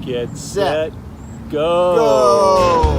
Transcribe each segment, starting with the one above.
Get set, go! Go!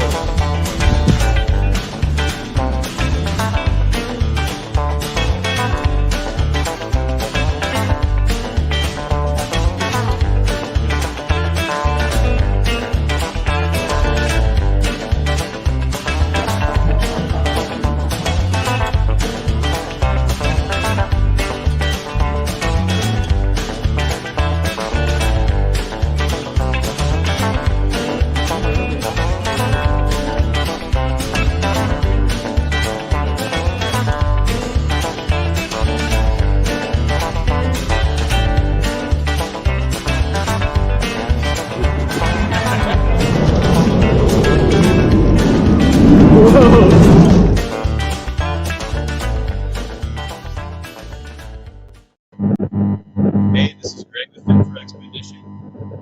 Hey, this is Greg with Film for Expedition,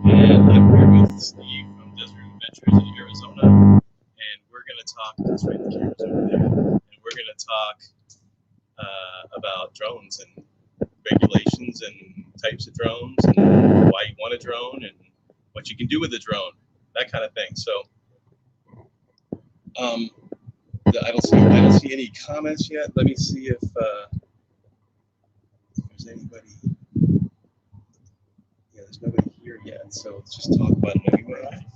and I'm here with Steve from Desert Adventures in Arizona, and we're going to talk, that's right, the camera's over there, and we're going to talk about drones and regulations and types of drones and why you want a drone and what you can do with a drone, that kind of thing. So, I don't see any comments yet. Let me see if there's anybody. There's nobody here yet, so let's just talk about it anyway. Okay.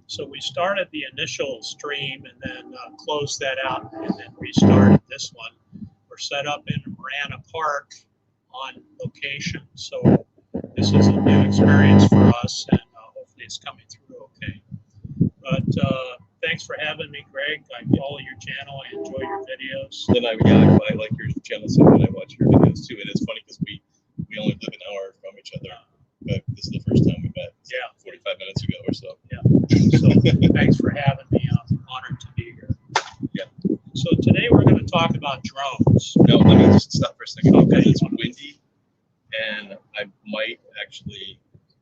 So we started the initial stream and then closed that out and then restarted this one. We're set up in Marana Park on location, so this is a new experience for us, and hopefully it's coming through okay. But thanks for having me, Greg. I follow your channel. I enjoy your videos. Then I like your channel so much. I watch your videos too, and it's funny because we only live an hour from each other. But this is the first time we met. Yeah. 45 minutes ago or so. Yeah. So thanks for having me. I'm honored to be here. Yeah. So today we're going to talk about drones. No, let me just stop for a second. Okay. It's windy, and I might actually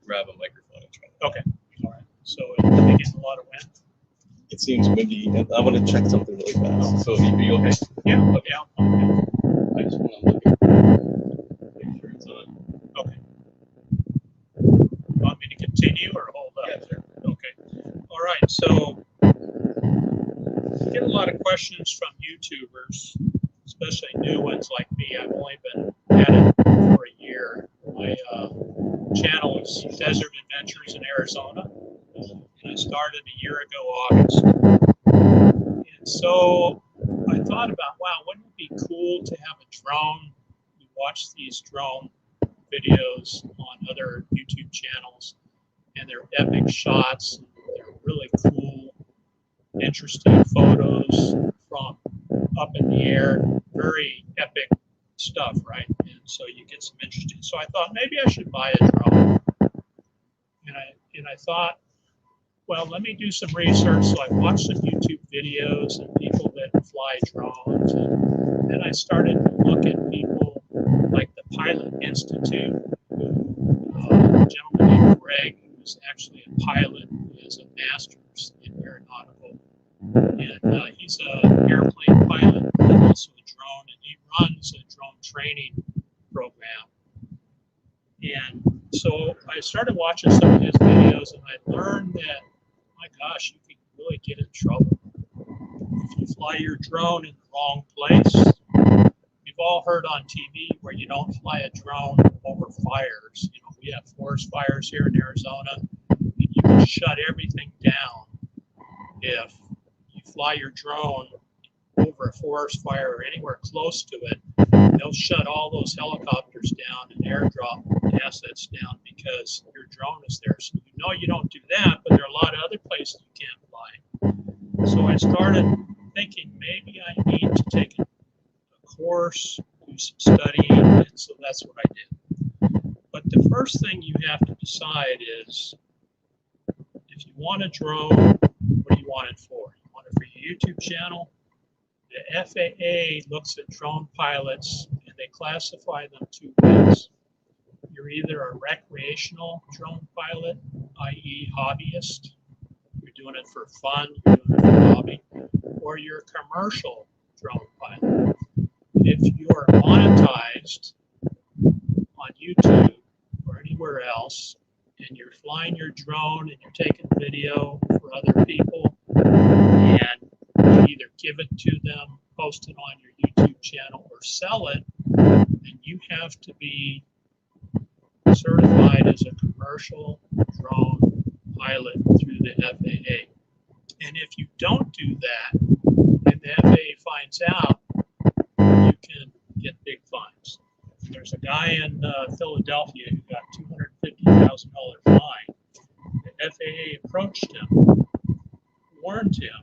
grab a microphone and try. Okay. All right. So are we getting a lot of wind? It seems windy, and I want to check something really fast. So are you okay? Yeah. Okay. Yeah. Okay. I just want to look at make sure it's on. Okay. Want me to continue or hold up? Yeah, sure. Okay. All right. So I get a lot of questions from YouTubers, especially new ones like me. I've only been at it for a year. My channel is Desert Adventures in Arizona, and I started a year ago August. And so I thought about, wow, wouldn't it be cool to have a drone? You watch these drone videos on other YouTube channels, and they're epic shots. They're really cool, interesting photos from up in the air, very epic stuff, right? And so you get some interesting. So I thought maybe I should buy a drone, and I thought, well, let me do some research. So I watched some YouTube videos and people that fly drones, and then I started to look at people like the Pilot Institute, a gentleman named Greg, who is actually a pilot, he has a master's in aeronautical, and he's an airplane pilot and also a drone, and he runs a drone training program. And so I started watching some of his videos, and I learned that, my gosh, you can really get in trouble if you fly your drone in the wrong place. We've all heard on TV where you don't fly a drone over fires. You know, we have forest fires here in Arizona, and you can shut everything down if you fly your drone over a forest fire or anywhere close to it. They'll shut all those helicopters down and airdrop assets down because your drone is there. So you know you don't do that, but there are a lot of other places you can't fly. So I started thinking maybe I need to take a course, do some studying, and so that's what I did. But the first thing you have to decide is, if you want a drone, what do you want it for? You want it for your YouTube channel? The FAA looks at drone pilots and they classify them two ways. You're either a recreational drone pilot, i.e. hobbyist, you're doing it for fun, you're doing it for hobby, or you're a commercial drone pilot. If you're monetized on YouTube or anywhere else, and you're flying your drone and you're taking video for other people, and you either give it to them, post it on your YouTube channel, or sell it, then you have to be certified as a commercial drone pilot through the FAA. And if you don't do that, and the FAA finds out, you can get big fines. There's a guy in Philadelphia who got $250,000 fine. The FAA approached him, warned him,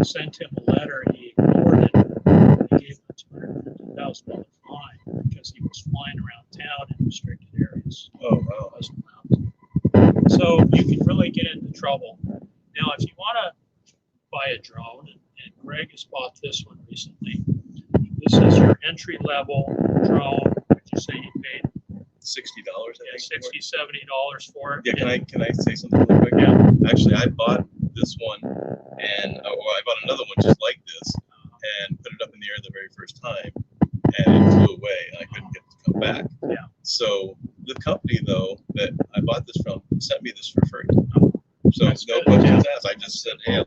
sent him a letter, he ignored it. They gave him a $250,000 fine because he was flying around town in restricted areas. Oh, wow. Wasn't allowed to. So you can really get into trouble. Now, if you want to buy a drone, and Greg has bought this one recently, this is your entry-level drone. Would you say you paid $60, I think. $60, $70 for it? Yeah, can I say something real quick? Yeah. Actually, I bought this one, and I bought another one just like this, and put it up in the air the very first time, and it flew away, and I couldn't get it to come back. Yeah. So the company, though, that I bought this from, sent me this for free. So That's no good. questions asked. I just said, hey, I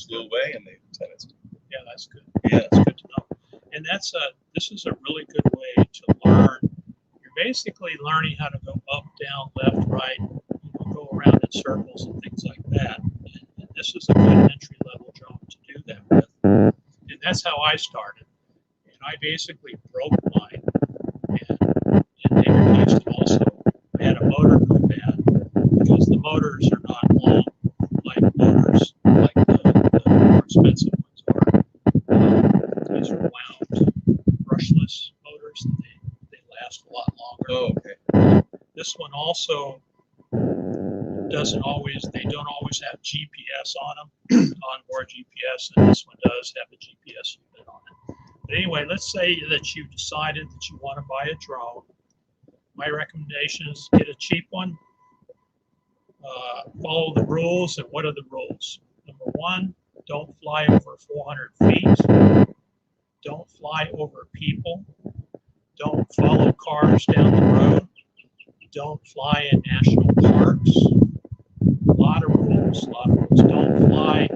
flew away, and they sent it. Yeah, that's good. Yeah. That's good to know. And this is a really good way to learn. You're basically learning how to go up, down, left, right, go around in circles and things like that. And this is a good entry-level drone to do that with. And that's how I started. And I basically broke mine, and they replaced it also. I had a motor go bad because the motors are not long like motors like the more expensive ones are. These are wound brushless motors. They last a lot longer. Oh, okay. This one also doesn't always, they don't always have GPS on them, onboard GPS, and this one does have a GPS unit on it. But anyway, let's say that you decided that you want to buy a drone. My recommendation is get a cheap one. Follow the rules. And what are the rules? Number one, don't fly over 400 feet. Don't fly over people. Don't follow cars down the road. Don't fly in national parks. A lot of rules. Don't fly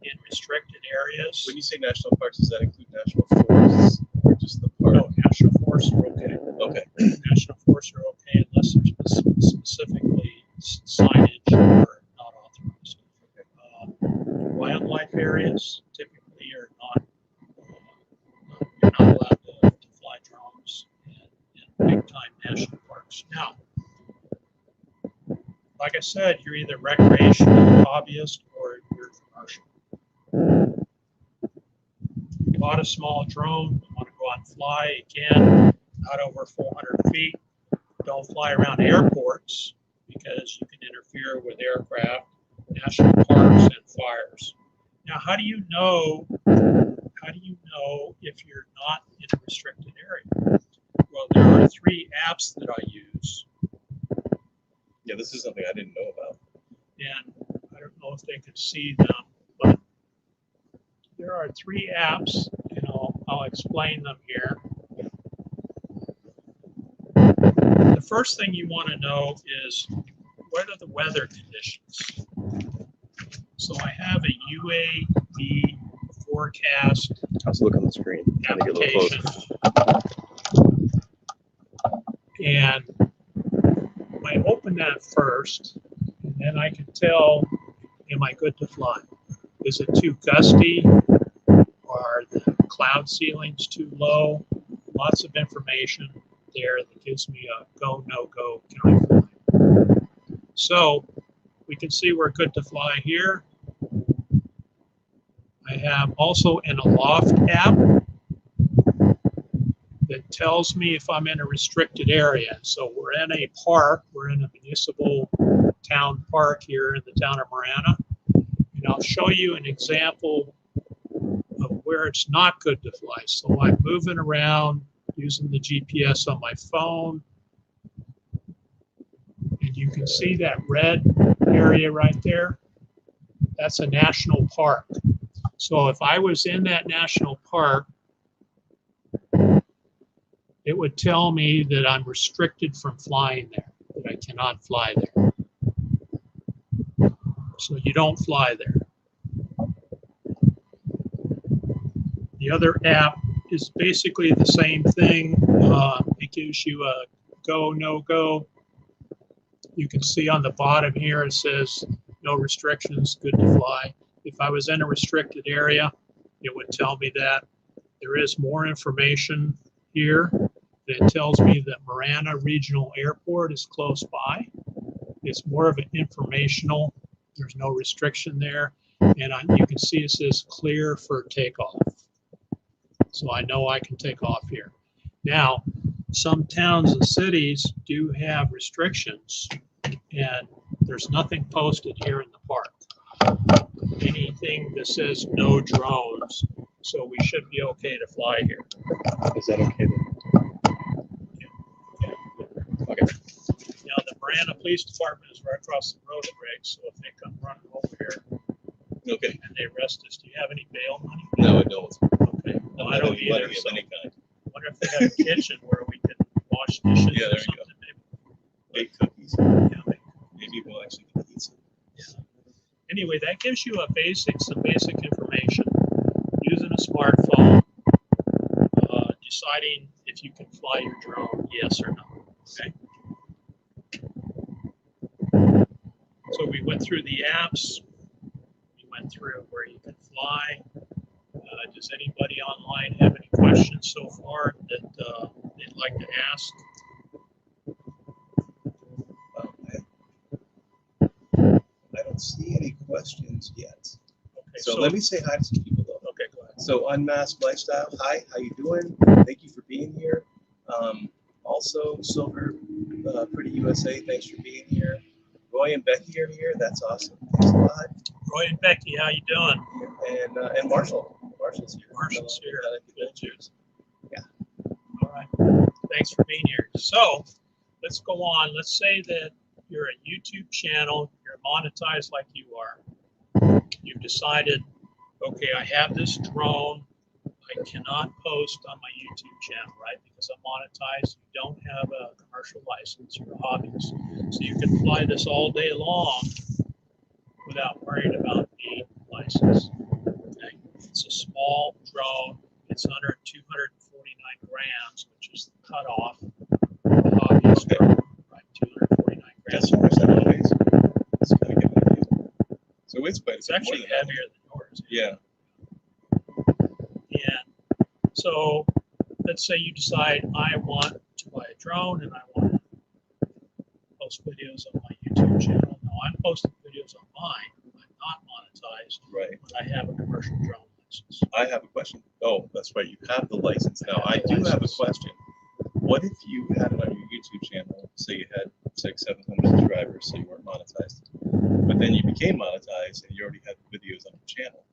in restricted areas. When you say national parks, does that include national forests or just the park? No, national forests are okay. Okay. National forests are okay unless there's specifically signage or not authorized. Wildlife areas typically are not. You're not allowed to fly drones in big-time national parks. Now, like I said, you're either recreational, hobbyist, or you're commercial. You bought a small drone, you want to go out and fly, again, not over 400 feet. Don't fly around airports because you can interfere with aircraft, national parks, and fires. Now, how do you know if you're not in a restricted area? Well, there are 3 apps that I use. Yeah, this is something I didn't know about. And I don't know if they can see them, but there are 3 apps, and I'll explain them here. The first thing you want to know is what are the weather conditions. So I have a UAV forecast Let's look on the screen. Trying to get a little application. And I open that first, and then I can tell, am I good to fly? Is it too gusty? Are the cloud ceilings too low? Lots of information there that gives me a go, no go, can I fly? So we can see we're good to fly here. I have also an Aloft app that tells me if I'm in a restricted area. So we're in a park, we're in a municipal town park here in the town of Marana. And I'll show you an example of where it's not good to fly. So I'm moving around using the GPS on my phone. And you can see that red area right there. That's a national park. So if I was in that national park, it would tell me that I'm restricted from flying there, that I cannot fly there. So you don't fly there. The other app is basically the same thing. It gives you a go, no go. You can see on the bottom here it says no restrictions, good to fly. If I was in a restricted area, it would tell me that. There is more information here that tells me that Marana Regional Airport is close by. It's more of an informational. There's no restriction there. And you can see it says clear for takeoff. So I know I can take off here. Now, some towns and cities do have restrictions, and there's nothing posted here in the park. Anything that says no drones, so we should be okay to fly here. Is that okay then? Okay. Now, the Marana Police Department is right across the road, Greg, so if they come running over here Okay. and they arrest us, do you have any bail money? No, I don't. Okay. No, I don't have any money either. of So any kind. I wonder if they have a kitchen where we could wash dishes Yeah, or there you something. Bake cookies. Yeah, Maybe we'll actually get pizza. anyway, that gives you some basic information. Using a smartphone, deciding if you can fly your drone, yes or no. Okay. So we went through the apps. We went through where you can fly. Does anybody online have any questions so far that they'd like to ask? I don't see any questions yet. Okay, So let me say hi to some people though. Okay, go ahead. So Unmasked Lifestyle, hi, how you doing? Thank you for being here. Also, Silver, Pretty USA, thanks for being here. Roy and Becky are here. That's awesome. Thanks a lot. Roy and Becky, how you doing? And Marshall. Marshall's here. Marshall's here. Good cheers. Yeah. All right. Thanks for being here. So let's go on. Let's say that you're a YouTube channel. You're monetized like you are. You've decided, okay, I have this drone. I cannot post on my YouTube channel, right? Because I'm monetized. You don't have a commercial license. You're a hobbyist. So you can fly this all day long without worrying about the license. Okay? It's a small drone. It's under 249 grams, which is the cutoff for the hobbyist drone, right? 249 grams. That's how much that weighs. That's kind of good idea. So It's actually heavier than yours. Yeah. And so let's say you decide I want to buy a drone and I want to post videos on my YouTube channel. Now I'm posting videos on mine. I'm not monetized, Right. but I have a commercial drone license. I have a question. Oh, that's right. You have the license. Now, I do have a question. What if you had it on your YouTube channel, say you had 600-700 subscribers, so you weren't monetized, but then you became monetized and you already had videos on your channel?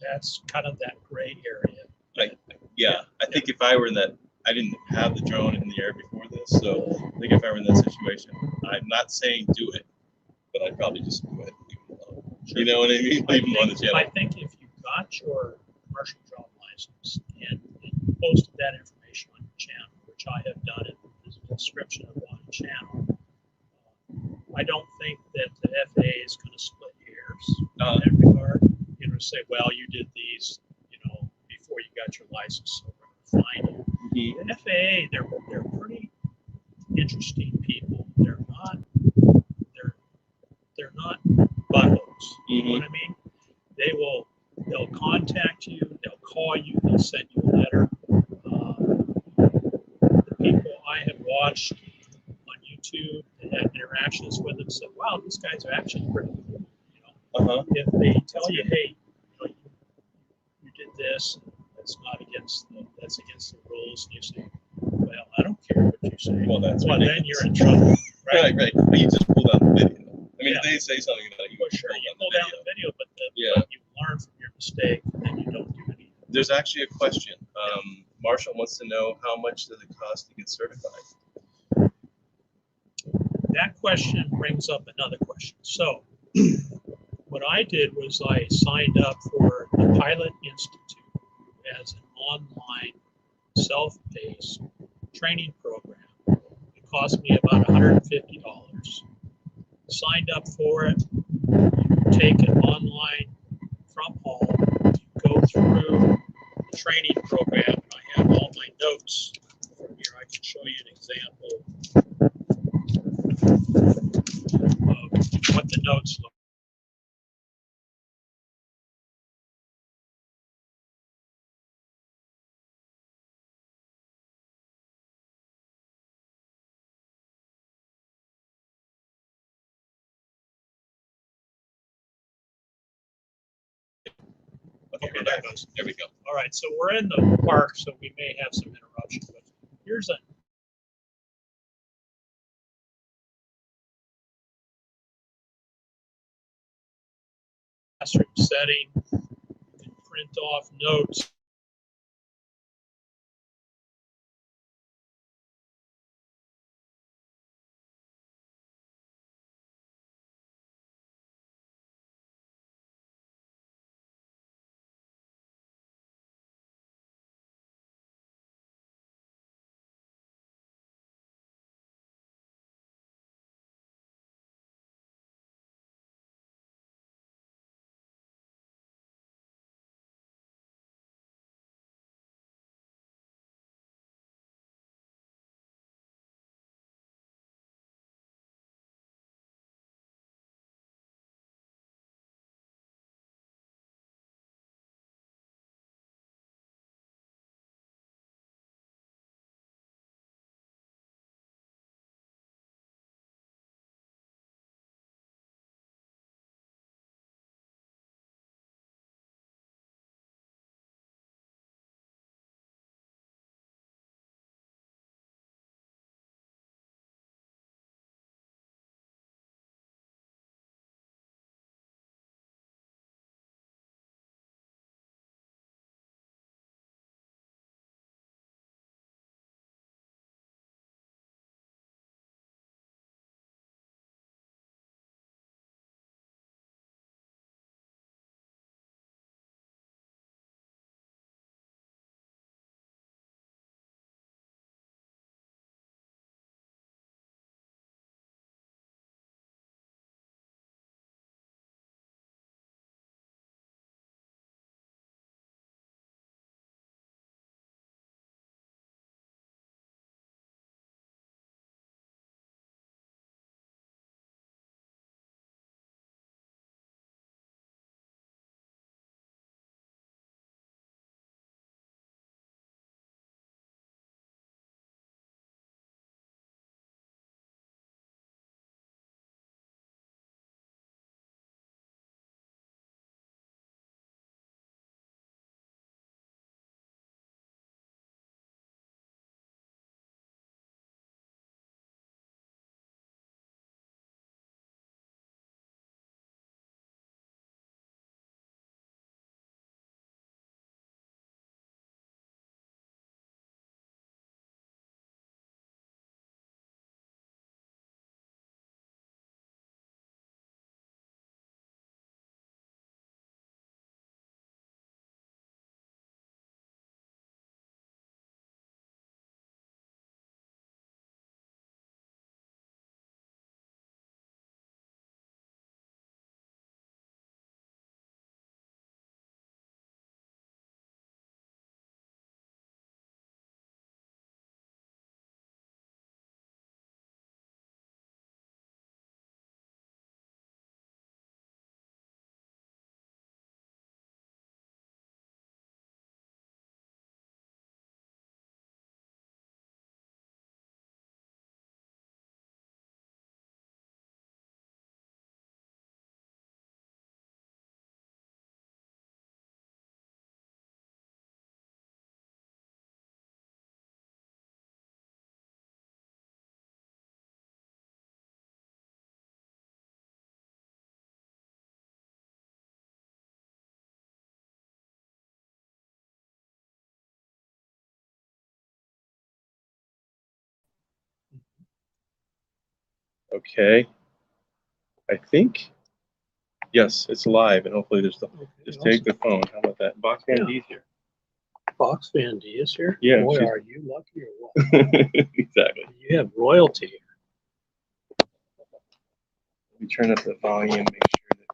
That's kind of that gray area. I think if I were in that, I didn't have the drone in the air before this, so I think if I were in that situation, I'm not saying do it, but I'd probably just go ahead and leave it alone. You know what I mean? Leave them on the channel. I think if you got your commercial drone license and you posted that information on your channel, which I have done in the description of my channel, I don't think that the FAA is going to split hairs in that regard. You know, say, well, you did these, before you got your license, so we're going to find you. The FAA, they're pretty interesting people. They're not buttholes. You know what I mean? They'll contact you, they'll call you, they'll send you a letter. The people I have watched on YouTube and had interactions with them said, wow, these guys are actually pretty cool. If they tell you, hey, you did this, that's against the rules, and you say, well, I don't care what you say. Well, then you're in trouble. Right? Right. But you just pulled out the video. I mean, Yeah. if they say something about it, you Well, sure, you pull down the video, but you learn from your mistake, and then you don't do anything. There's actually a question. Marshall wants to know, how much does it cost to get certified? That question brings up another question. So what I did was I signed up for the Pilot Institute as an online self-paced training program. It cost me about $150. Signed up for it. You take an online from home, you go through the training program, and I have all my notes from here. I can show you an example of what the notes look. Okay, there we go. All right, so we're in the park, so we may have some interruption, but here's a classroom setting. You can print off notes. Okay. I think, yes, it's live, and hopefully there's the. Okay, Just awesome. take the phone. How about that? Box Van D's here. Fox Van D is here. Yeah, Boy, she's- are you lucky or what? Exactly. You have royalty here. Let me turn up the volume, make sure that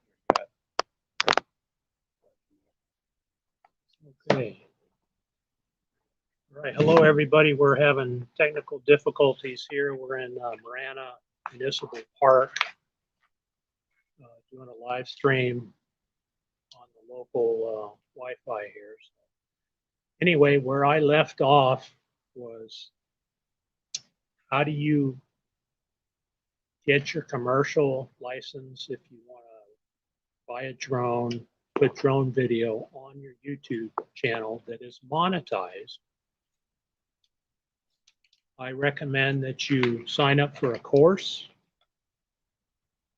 right, hello everybody. We're having technical difficulties here. We're in Marana Municipal Park doing a live stream on the local Wi-Fi here. So anyway, where I left off was how do you get your commercial license if you want to buy a drone, put drone video on your YouTube channel that is monetized. I recommend that you sign up for a course,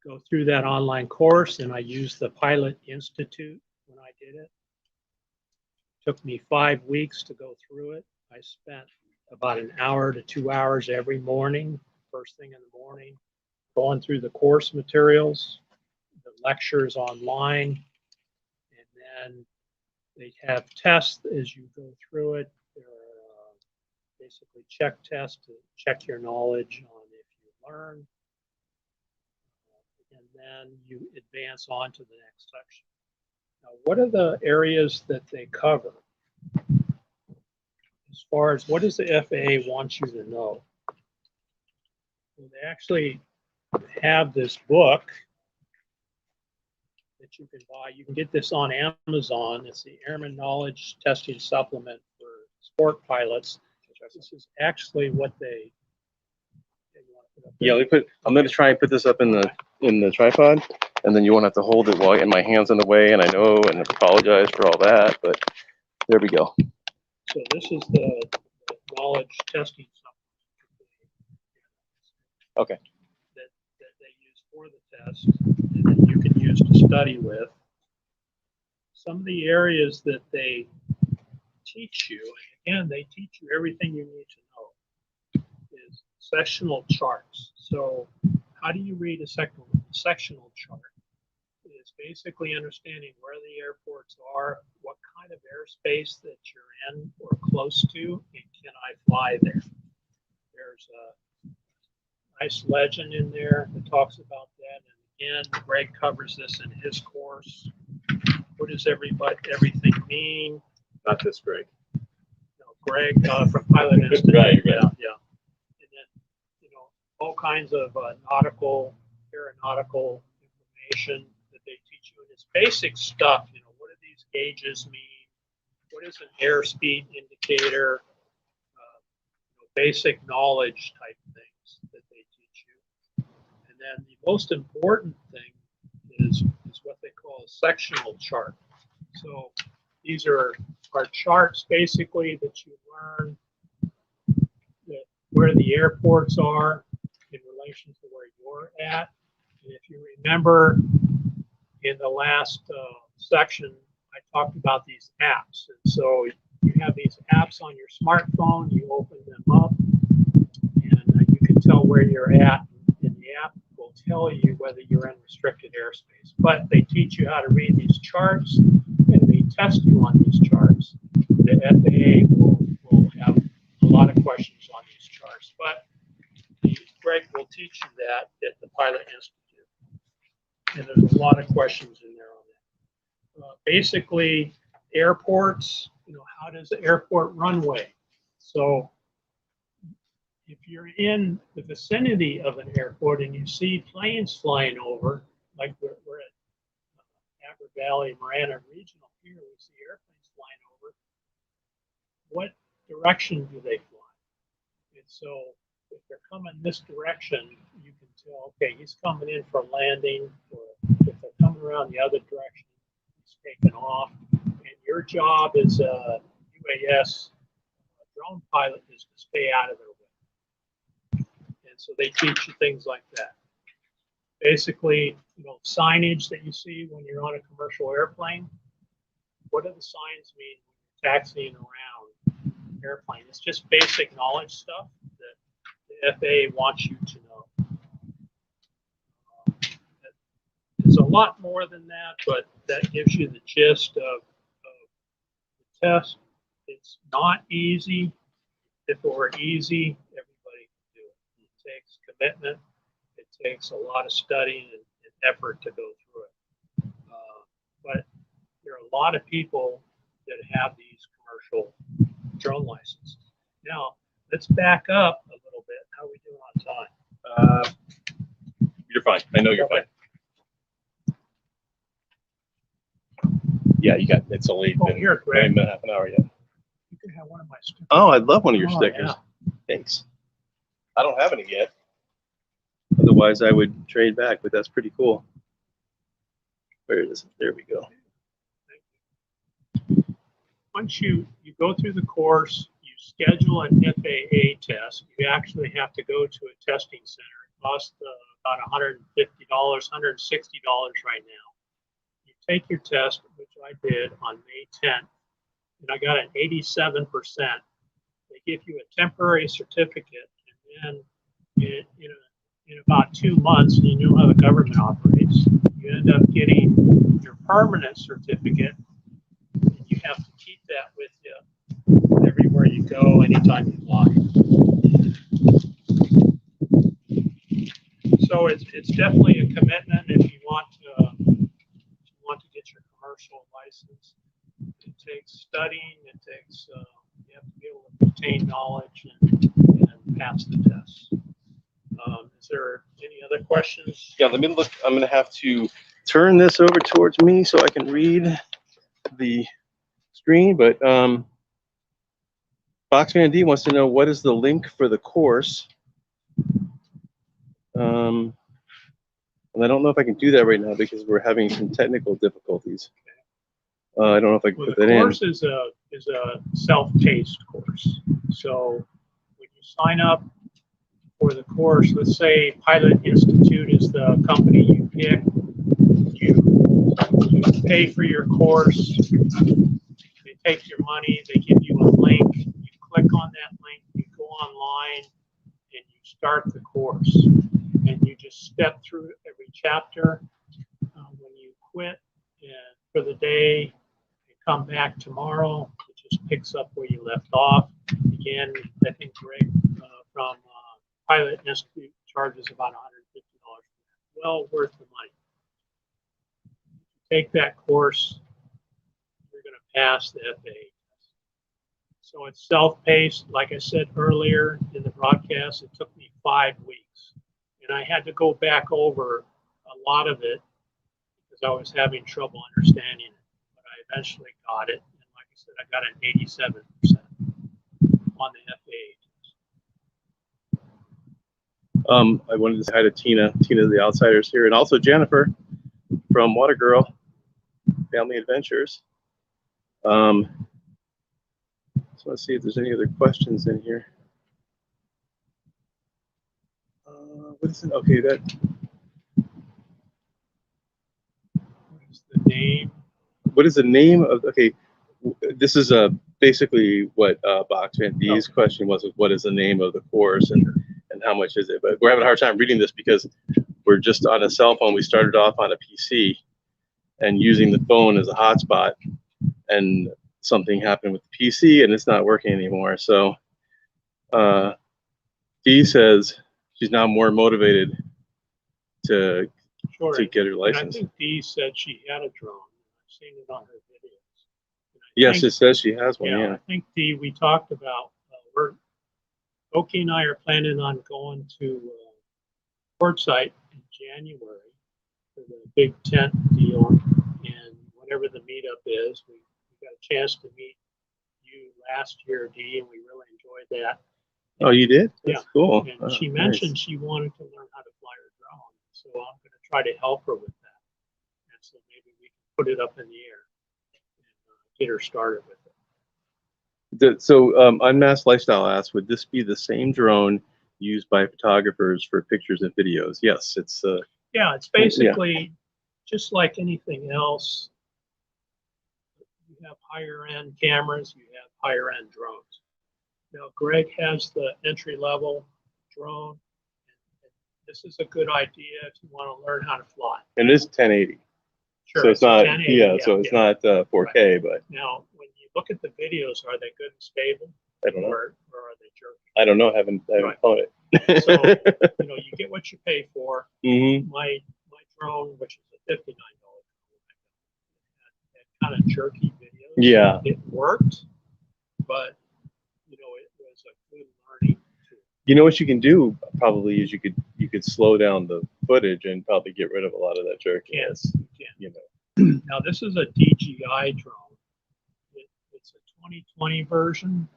go through that online course, and I used the Pilot Institute when I did it. It took me 5 weeks to go through it. I spent about an hour to 2 hours every morning, first thing in the morning, going through the course materials, the lectures online, and then they have tests as you go through it. There are basically check tests to check your knowledge on if you learn, and then you advance on to the next section. Now, what are the areas that they cover? As far as what does the FAA want you to know? Well, they actually have this book that you can buy. You can get this on Amazon. It's the Airman Knowledge Testing Supplement for Sport Pilots. This is actually what they want to put up there. Yeah, I'm gonna try and put this up in the tripod, and then you won't have to hold it while my hand's in the way. And I know, and I apologize for all that, but there we go. So this is the knowledge testing supplement. Okay. That they use for the test, and that you can use to study with. Some of the areas that they teach you, and again, they teach you everything you need to know, is sectional charts. So how do you read a sectional chart? It's basically understanding where the airports are, what kind of airspace that you're in or close to, and can I fly there? There's a nice legend in there that talks about that. And again, Greg covers this in his course. What does everything mean? Not this, Greg. No, Greg from Pilot Institute. Right. Yeah. And then, all kinds of aeronautical information that they teach you. And it's basic stuff. What do these gauges mean? What is an airspeed indicator? Basic knowledge type things that they teach you. And then the most important thing is what they call a sectional chart. So these are charts basically that you learn where the airports are in relation to where you're at. And if you remember in the last section, I talked about these apps. And so you have these apps on your smartphone, you open them up, and you can tell where you're at. And the app will tell you whether you're in restricted airspace. But they teach you how to read these charts, and they test you on these charts. The FAA will have a lot of questions on these charts, but Greg will teach you that at the Pilot Institute. And there's a lot of questions in there on that. Basically, airports, how does the airport runway? So if you're in the vicinity of an airport and you see planes flying over, like we're at Apper Valley, Marana Regional here, we see airplanes flying over. What direction do they fly? And so if they're coming this direction, you can tell, okay, he's coming in for landing, or if they're coming around the other direction, he's taking off. And your job as a UAS drone pilot is to stay out of their way. And so they teach you things like that. Basically, signage that you see when you're on a commercial airplane. What do the signs mean when you're taxiing around an airplane? It's just basic knowledge stuff that the FAA wants you to know. There's a lot more than that, but that gives you the gist of the test. It's not easy. If it were easy, everybody could do it. It takes commitment. It takes a lot of studying and effort to go through it. But there are a lot of people that have these commercial drone licenses. Now, let's back up a little bit. How are we doing on time? You're fine. I know you're fine. Yeah, you got. It's only Oh, been here, Greg. half an hour yet. You can have one of my stickers. Oh, I'd love one of your Oh, stickers. yeah. Thanks. I don't have any yet. Otherwise, I would trade back, but that's pretty cool. Where is it? There we go. Once you go through the course, you schedule an FAA test. You actually have to go to a testing center. It costs about $150, $160 right now. You take your test, which I did on May 10th, and I got an 87%. They give you a temporary certificate, and then in about 2 months, you know how the government operates. You end up getting your permanent certificate, and you have to keep that with you everywhere you go, anytime you fly. So it's definitely a commitment if you want to get your commercial license. It takes studying. It takes you have to be able to retain knowledge and pass the test. Is there any other questions? Yeah, let me look. I'm going to have to turn this over towards me so I can read the screen. But Boxman D wants to know, what is the link for the course? And I don't know if I can do that right now because we're having some technical difficulties. I don't know if I can put that in. The course is a self-paced course. So when you sign up for the course, let's say Pilot Institute is the company you pick. You pay for your course. They take your money. They give you a link. You click on that link. You go online and you start the course. And you just step through every chapter. When you quit and for the day, you come back tomorrow. It just picks up where you left off. Again, I think Greg from Pilot Institute charges about $150. Well worth the money. Take that course, you're going to pass the FAA test. So it's self-paced. Like I said earlier in the broadcast, it took me 5 weeks. And I had to go back over a lot of it because I was having trouble understanding it. But I eventually got it. And like I said, I got an 87% on the FAA test. I wanted to say hi to Tina. Tina, the Outsiders here, and also Jennifer from Water Girl Family Adventures. So let's see if there's any other questions in here. What is it? Okay, that. What is the name? What is the name of? Okay, this is basically what Boxman D's question was. What is the name of the course and how much is it? But we're having a hard time reading this because we're just on a cell phone. We started off on a PC and using the phone as a hotspot, and something happened with the PC and it's not working anymore. So Dee says she's now more motivated to get her license. And I think Dee said she had a drone. I've seen it on her videos. Yes, it says she has one. Yeah. I think Dee, we talked about Oki and I are planning on going to Quartzsite in January for the big tent deal, and whenever the meetup is, we got a chance to meet you last year, Dee, and we really enjoyed that. Oh, you did? That's cool. And she mentioned she wanted to learn how to fly her drone, so I'm going to try to help her with that. And so maybe we can put it up in the air and get her started with it. So Unmasked Lifestyle asks, would this be the same drone used by photographers for pictures and videos? Yes, it's it's basically just like anything else. You have higher end cameras, you have higher end drones. Now Greg has the entry level drone. This is a good idea if you want to learn how to fly. And it is 1080. Sure, so it's not 1080, so it's not 4K, right. But now when you look at the videos, are they good and stable? I don't know. Or are they jerky? I don't know. I haven't flown it. So you get what you pay for. Mm-hmm. My drone, which is a $59 drone, had kind of jerky videos. Yeah. It worked, but it was a You know what you can do probably is you could slow down the footage and probably get rid of a lot of that jerkiness. You know. Now this is a DJI drone. It's a 2020 version.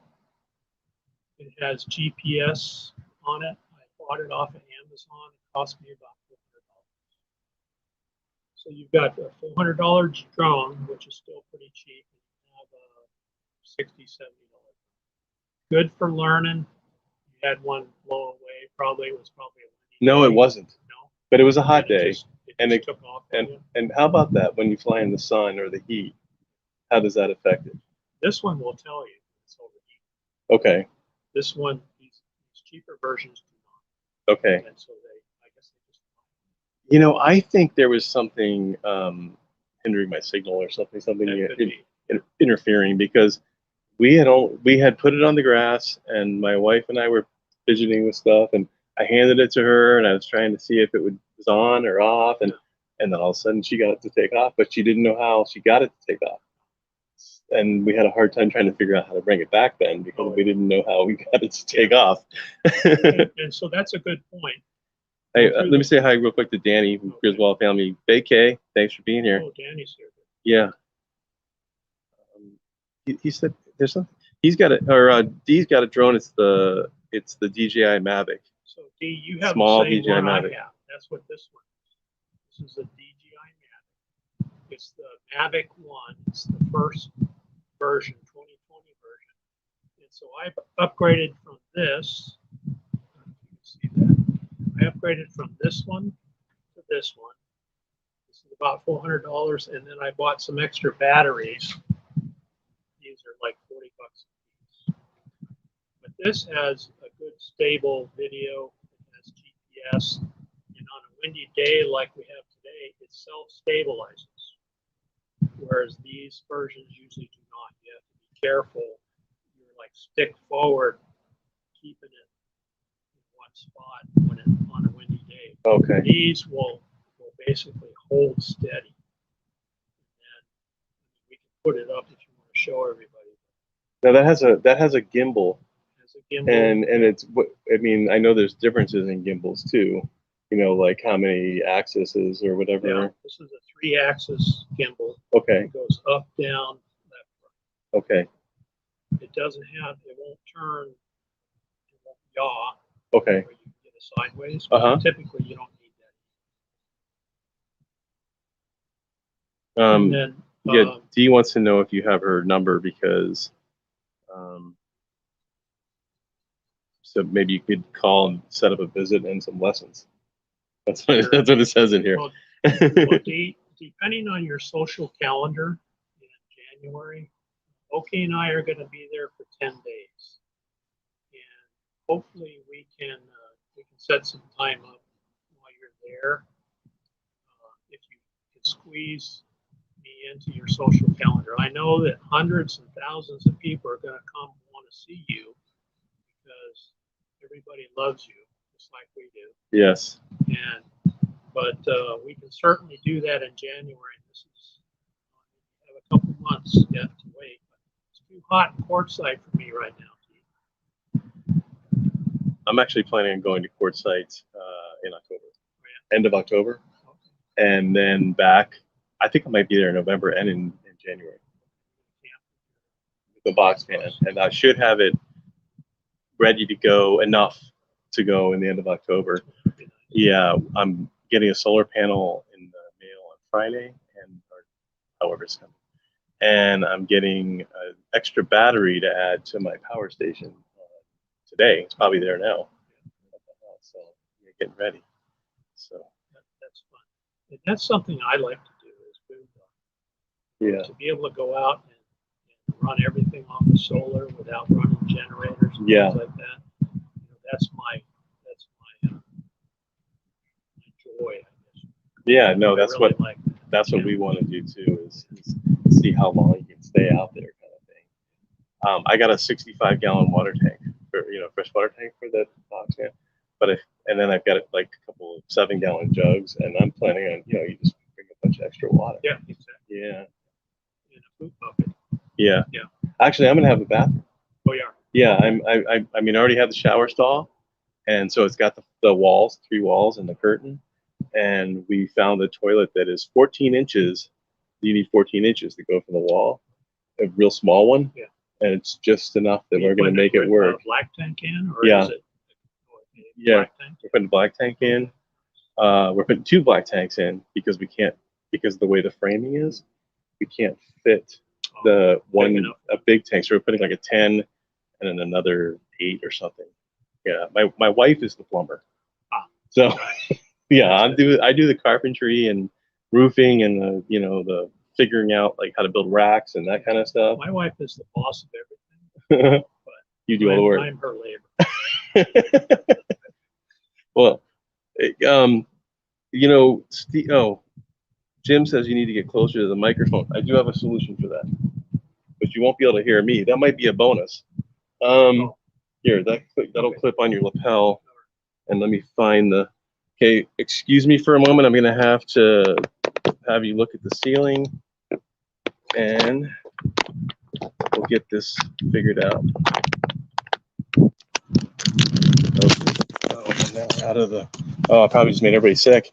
It has GPS on it. I bought it off of Amazon. It cost me about $400. So you've got a $400 drone, which is still pretty cheap. You have a $60, $70. Good for learning. You had one blow away. Probably it was probably a windy No, day. it wasn't. No, But it was a hot it day. just And it- took off. on you. And how about that when you fly in the sun or the heat? How does that affect it? This one will tell you it's overheating. Okay. This one, these cheaper versions do not. Okay. And so I guess they just. You know, I think there was something hindering my signal or something That could be. interfering because we had put it on the grass and my wife and I were fidgeting with stuff and I handed it to her and I was trying to see if it was on or off and then all of a sudden she got it to take off, but she didn't know how she got it to take off. And we had a hard time trying to figure out how to bring it back then because we didn't know how we got it to take off. And so that's a good point. Hey, let me say hi real quick to Danny from Griswold Family. Vacay, thanks for being here. Oh, Danny's here. Yeah. He said there's something. He's got it, or Dee's got a drone. It's the DJI Mavic. So D, you have Small the same DJI one Mavic. I have. That's what this one is. This is a DJI Mavic. It's the Mavic 1. It's the first version, 2020 version. And so I upgraded from this. I don't know if you can see that. I upgraded from this one to this one. This is about $400, and then I bought some extra batteries. These are like $40 a piece. But this has a good stable video. It has GPS, and on a windy day like we have today, it self-stabilizes. Whereas these versions usually do not. You have to be careful. You're like stick forward, keeping it in one spot when it's on a windy day. Okay. These will basically hold steady. And we can put it up if you want to show everybody. Now that has a gimbal. It has a gimbal. And it's I mean I know there's differences in gimbals too. You know, like how many axes or whatever. Yeah, this is a 3-axis gimbal. Okay. It goes up, down, left, right. Okay. It won't turn, it won't yaw. Okay. Where you get it sideways. But typically you don't need that. And then, yeah, Dee wants to know if you have her number because so maybe you could call and set up a visit and some lessons. That's what it says in here. Well, depending on your social calendar in January, Oki and I are going to be there for 10 days. And hopefully we can set some time up while you're there. If you can squeeze me into your social calendar. I know that hundreds and thousands of people are going to come and want to see you because everybody loves you, just like we do. Yes. But we can certainly do that in January. This is we have a couple months yet to wait. But it's too hot in Quartzsite for me right now. I'm actually planning on going to Quartzsite in October, end of October, and then back. I think I might be there in November and in January. The box fan, and I should have it ready to go enough to go in the end of October. Yeah, I'm getting a solar panel in the mail on Friday, or however it's coming, and I'm getting an extra battery to add to my power station today. It's probably there now, so you're getting ready. So that's fun. And that's something I like to do is to be able to go out and run everything off of solar without running generators and things like that. That's my joy, I guess. Yeah, no, that's really what we want to do too. Is see how long you can stay out there, kind of thing. I got a 65-gallon water tank, fresh water tank for that box fan. And then I've got like a couple of 7-gallon jugs, and I'm planning on you just bring a bunch of extra water. Yeah, exactly. Yeah. In a food bucket. Yeah. Yeah. Actually, I'm gonna have a bathroom. Oh yeah. Yeah, I mean, I already have the shower stall, And so it's got the walls, 3 walls and the curtain. And we found a toilet that is 14 inches. You need 14 inches to go from the wall, a real small one. Yeah. And it's just enough that we're going to make put it work. A black tank in, or Yeah. is it? Yeah. Black tank? We're putting a black tank in. We're putting 2 black tanks in because because of the way the framing is, we can't fit the a big tank. So we're putting like a 10 and then another 8 or something. Yeah. My wife is the plumber. So yeah, I do the carpentry and roofing and the figuring out like how to build racks and that kind of stuff. My wife is the boss of everything. But you do all the work. I'm her labor. Well, Jim says you need to get closer to the microphone. I do have a solution for that, but you won't be able to hear me. That might be a bonus. Here, that'll clip on your lapel, and let me find the. Okay, excuse me for a moment. I'm gonna have to have you look at the ceiling, and we'll get this figured out. Out of the. Oh, I probably just made everybody sick.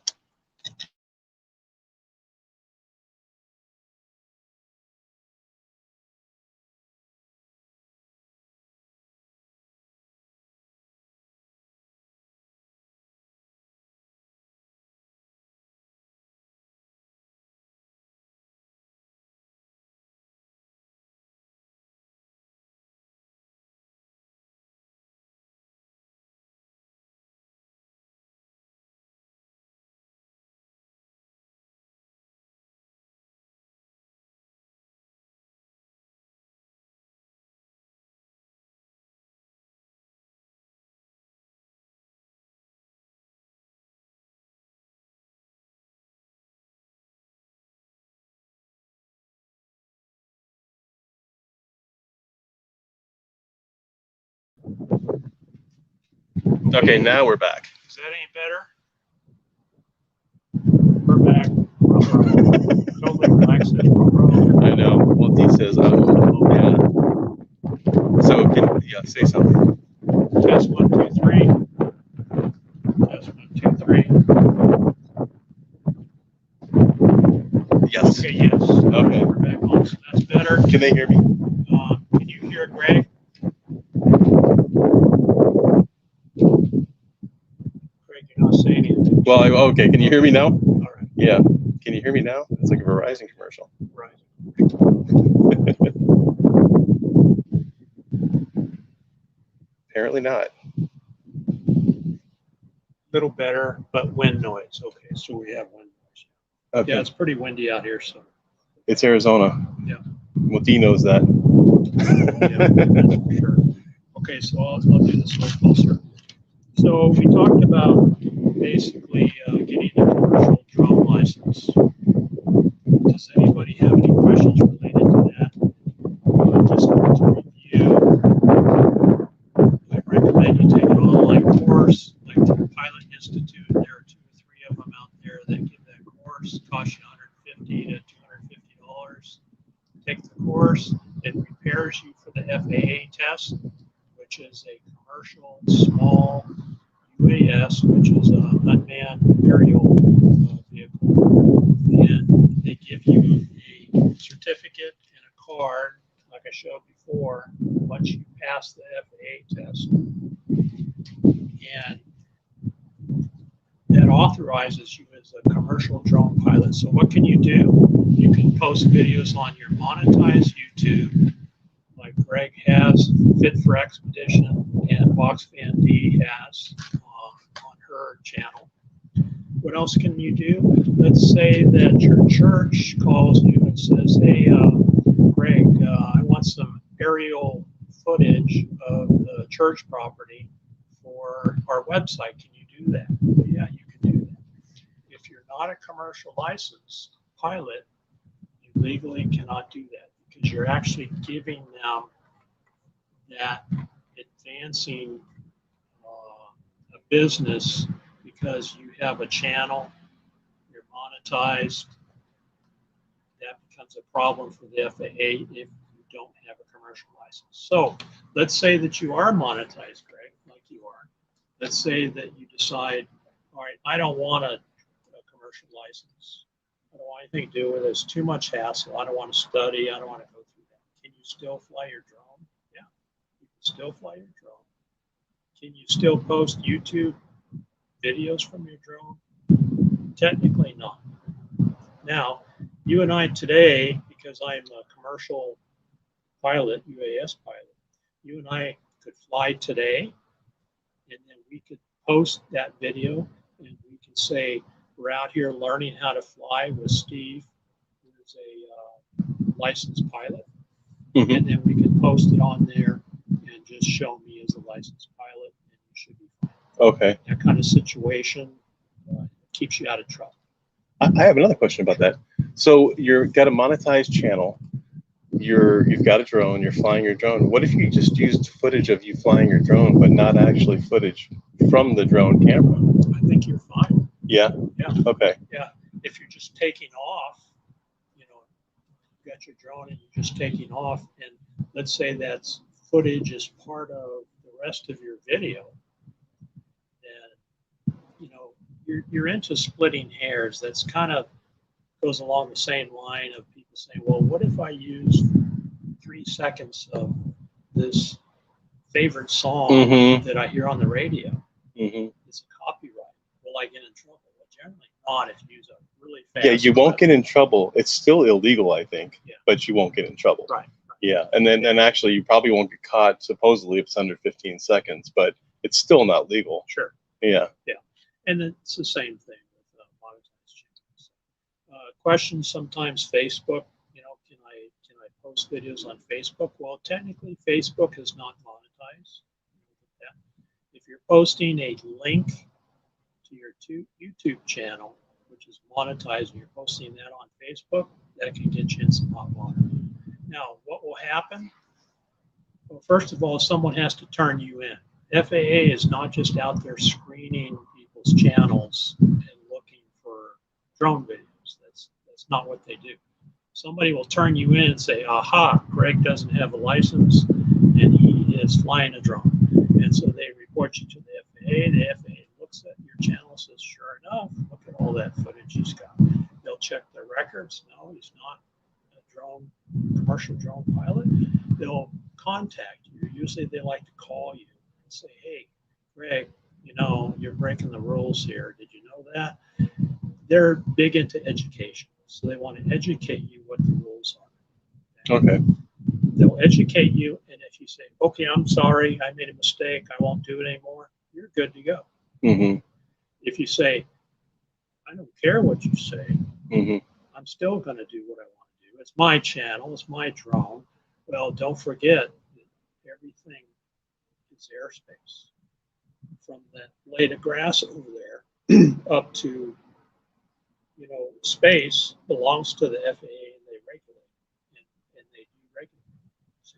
Okay, now we're back. Is that any better? We're back. Totally relaxed. I know. Well, Dee says, yeah. So, say something. Test 1, 2, 3. Test 1, 2, 3. Yes. Okay, yes. Okay. We're back home, so that's better. Can they hear me? Can you hear Greg? Greg, you're not saying anything. Well, okay. Can you hear me now? All right. Yeah. Can you hear me now? It's like a Verizon commercial. Right. Apparently not. Little better, but wind noise. Okay, so we have wind noise. Okay. Yeah, it's pretty windy out here, so. It's Arizona. Yeah. Well, Dee knows that. Yeah, that's for sure. Okay, so I'll do this a little closer. So we talked about basically getting a commercial drone license. Does anybody have any questions related to that? Just to review, I recommend you take an online course, like the Pilot Institute. There are 2 or 3 of them out there that give that course. Cost you $150 to $250. Take the course. It prepares you for the FAA test, which is a commercial small UAS, which is an unmanned aerial vehicle. And they give you a certificate and a card, like I showed before, once you pass the FAA test. And that authorizes you as a commercial drone pilot. So what can you do? You can post videos on your monetized YouTube, like Greg has, Fit for Expedition, and Boxfan D has on her channel. What else can you do? Let's say that your church calls you and says, hey, Greg, I want some aerial footage of the church property for our website. Can you do that? Well, yeah, you can do that. If you're not a commercial licensed pilot, you legally cannot do that because you're actually giving them that advancing a business because you have a channel, you're monetized. That becomes a problem for the FAA if you don't have a commercial license. So let's say that you are monetized, Greg, like you are. let's say that you decide, all right, I don't want a commercial license. I don't want anything to do with it. It's too much hassle. I don't want to study. I don't want to go through that. Can you still fly your drone? Yeah, you can still fly your drone. Can you still post YouTube videos from your drone? Technically not. Now, you and I today, because I'm a commercial pilot, UAS pilot, you and I could fly today, and then we could post that video, and we could say, we're out here learning how to fly with Steve, who is a licensed pilot, and then we could post it on there and just show me as a licensed pilot, and you should be fine. Okay. That kind of situation keeps you out of trouble. I have another question about that. So you've got a monetized channel. You've got a drone. You're flying your drone. What if you just used footage of you flying your drone, but not actually footage from the drone camera? I think you're fine. Yeah. Yeah. Okay. Yeah. If you're just taking off, you know, you got your drone and you're just taking off, and let's say that's footage is part of the rest of your video, then you know you're into splitting hairs. That's kind of goes along the same line of people saying, well, what if I use 3 seconds of this favorite song that I hear on the radio? It's a copyright. Will I get in trouble? Well, generally not if you use a really fast Yeah, you won't get in trouble. It's still illegal, I think, Yeah. but you won't get in trouble. Right. Yeah, and actually you probably won't get caught, supposedly, if it's under 15 seconds, but it's still not legal. Sure. Yeah. Yeah. And it's the same thing with monetized channels. Questions sometimes Facebook, you know, can I post videos on Facebook? Well, technically Facebook is not monetized. If you're posting a link to your YouTube channel, which is monetized, and you're posting that on Facebook, that can get you in some hot water. Now, what will happen? Well, first of all, someone has to turn you in. FAA is not just out there screening people's channels and looking for drone videos. That's not what they do. Somebody will turn you in and say, aha, Greg doesn't have a license and he is flying a drone. And so they report you to the FAA. The FAA looks at your channel and says, sure enough, look at all that footage he's got. They'll check their records. No, he's not a commercial drone pilot. They'll contact you. Usually they like to call you and say, hey, Greg, you know, you're breaking the rules here. Did you know that? They're big into education. So they want to educate you what the rules are. Okay. They'll educate you, and if you say, okay, I'm sorry, I made a mistake, I won't do it anymore, you're good to go. If you say, I don't care what you say, I'm still going to do what I want to do. It's my channel, it's my drone. Well, don't forget that everything is airspace. From that blade of grass over there up to, you know, space belongs to the FAA, and they regulate, and they do regulate. So,